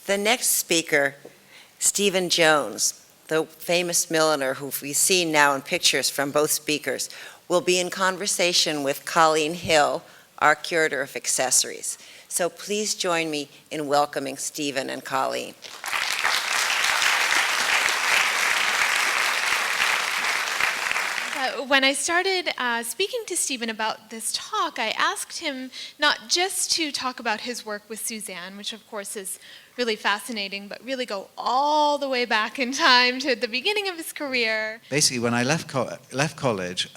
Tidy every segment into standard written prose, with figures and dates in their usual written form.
The next speaker, Stephen Jones, the famous milliner who we see now in pictures from both speakers, will be in conversation with Colleen Hill, our curator of accessories. So please join me in welcoming Stephen and Colleen. When I started speaking to Stephen about this talk, I asked him not just to talk about his work with Suzanne, which of course is really fascinating, but really go all the way back in time to the beginning of his career. Basically, when I left college,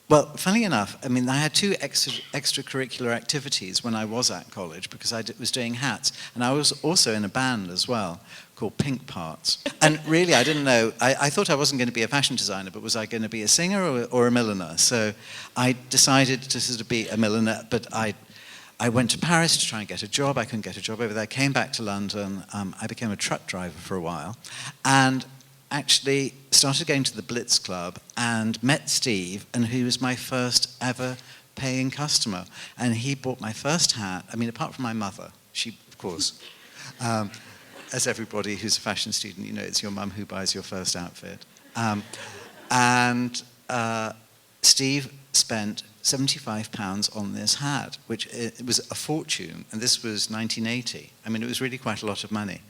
well, funnily enough, I mean, I had two extracurricular activities when I was at college because I was doing hats, and I was also in a band as well called Pink Parts. And really, I didn't know, I thought I wasn't going to be a fashion designer, but was I going to be a singer or a milliner? So I decided to sort of be a milliner, but I went to Paris to try and get a job. I couldn't get a job over there. Came back to London. I became a truck driver for a while, and actually started going to the Blitz Club and met Steve, and he was my first ever paying customer. And he bought my first hat. I mean, apart from my mother, she, of course, as everybody who's a fashion student, you know, it's your mum who buys your first outfit. Steve spent £75 on this hat, which it was a fortune, and this was 1980. I mean, it was really quite a lot of money.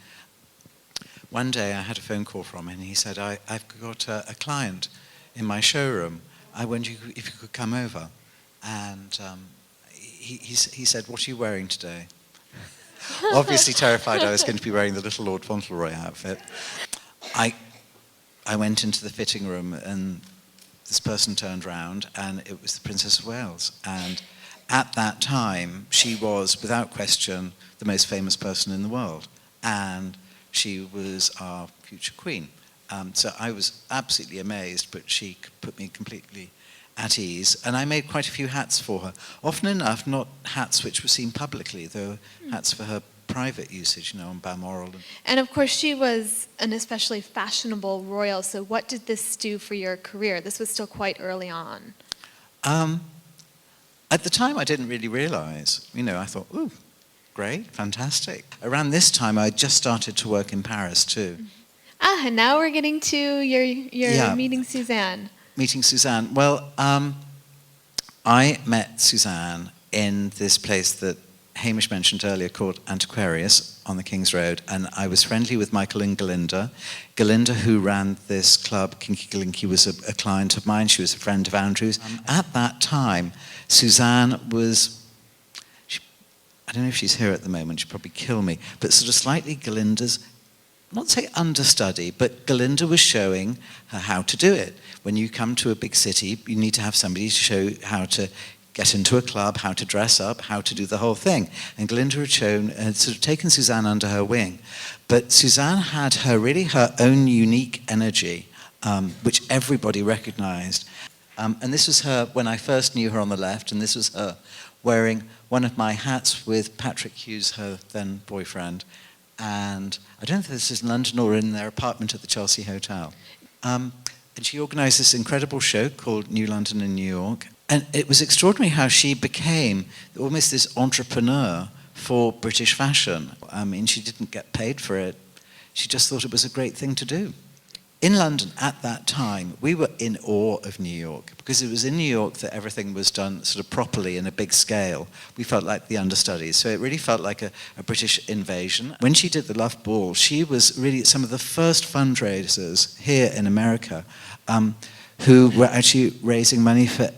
One day I had a phone call from him, and he said, I've got a client in my showroom. I wonder if you could come over. And he said, what are you wearing today? Obviously terrified I was going to be wearing the little Lord Fauntleroy outfit. I went into the fitting room, and this person turned round, and it was the Princess of Wales. And at that time, she was, without question, the most famous person in the world. And she was our future queen. So I was absolutely amazed, but she put me completely at ease. And I made quite a few hats for her. Often enough, not hats which were seen publicly, though hats for her private usage, you know, on Balmoral. And of course, she was an especially fashionable royal. So what did this do for your career? This was still quite early on. At the time, I didn't really realize. You know, I thought, ooh, great, fantastic. Around this time, I just started to work in Paris too. And now we're getting to your meeting Suzanne. Meeting Suzanne. Well, I met Suzanne in this place that Hamish mentioned earlier called Antiquarius on the King's Road, and I was friendly with Michael and Galinda. Galinda, who ran this club, Kinky Galinky, was a client of mine. She was a friend of Andrew's. At that time, Suzanne was, I don't know if she's here at the moment, she'd probably kill me, but sort of slightly Galinda's, not say understudy, but Galinda was showing her how to do it. When you come to a big city, you need to have somebody to show how to get into a club, how to dress up, how to do the whole thing. And Galinda had sort of taken Suzanne under her wing. But Suzanne had her own unique energy, which everybody recognized. And this was her, when I first knew her on the left, and this was her wearing one of my hats with Patrick Hughes, her then boyfriend. And I don't know if this is in London or in their apartment at the Chelsea Hotel. And she organized this incredible show called New London in New York. And it was extraordinary how she became almost this entrepreneur for British fashion. I mean, she didn't get paid for it. She just thought it was a great thing to do. In London at that time, we were in awe of New York because it was in New York that everything was done sort of properly in a big scale. We felt like the understudies, so it really felt like a British invasion. When she did the Love Ball, she was really some of the first fundraisers here in America who were actually raising money for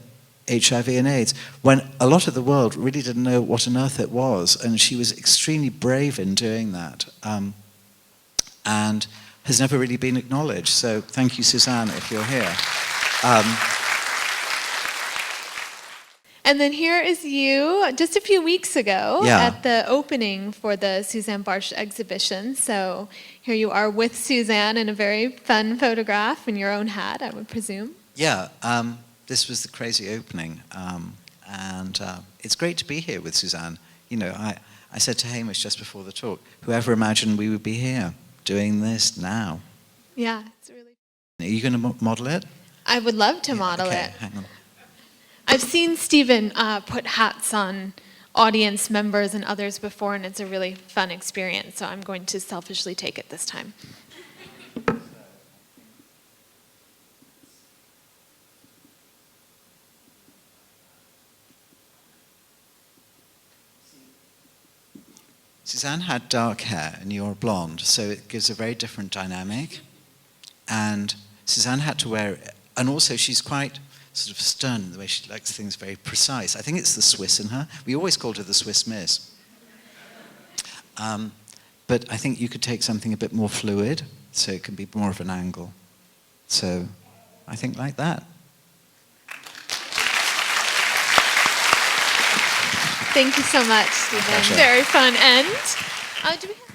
HIV and AIDS, when a lot of the world really didn't know what on earth it was, and she was extremely brave in doing that. And has never really been acknowledged. So thank you, Suzanne, if you're here. And then here is you just a few weeks ago at the opening for the Suzanne Bartsch exhibition. So here you are with Suzanne in a very fun photograph in your own hat, I would presume. Yeah, this was the crazy opening. And it's great to be here with Suzanne. You know, I said to Hamish just before the talk, whoever imagined we would be here doing this now? Yeah, it's really... Are you going to model it? I would love to model it. Hang on. I've seen Stephen put hats on audience members and others before, and it's a really fun experience. So I'm going to selfishly take it this time. Suzanne had dark hair and you're blonde, so it gives a very different dynamic. And Suzanne had to wear it, and also she's quite sort of stern in the way she likes things very precise. I think it's the Swiss in her. We always called her the Swiss Miss. But I think you could take something a bit more fluid, so it can be more of an angle. So I think like that. Thank you so much, Stephen. Very fun. And do we have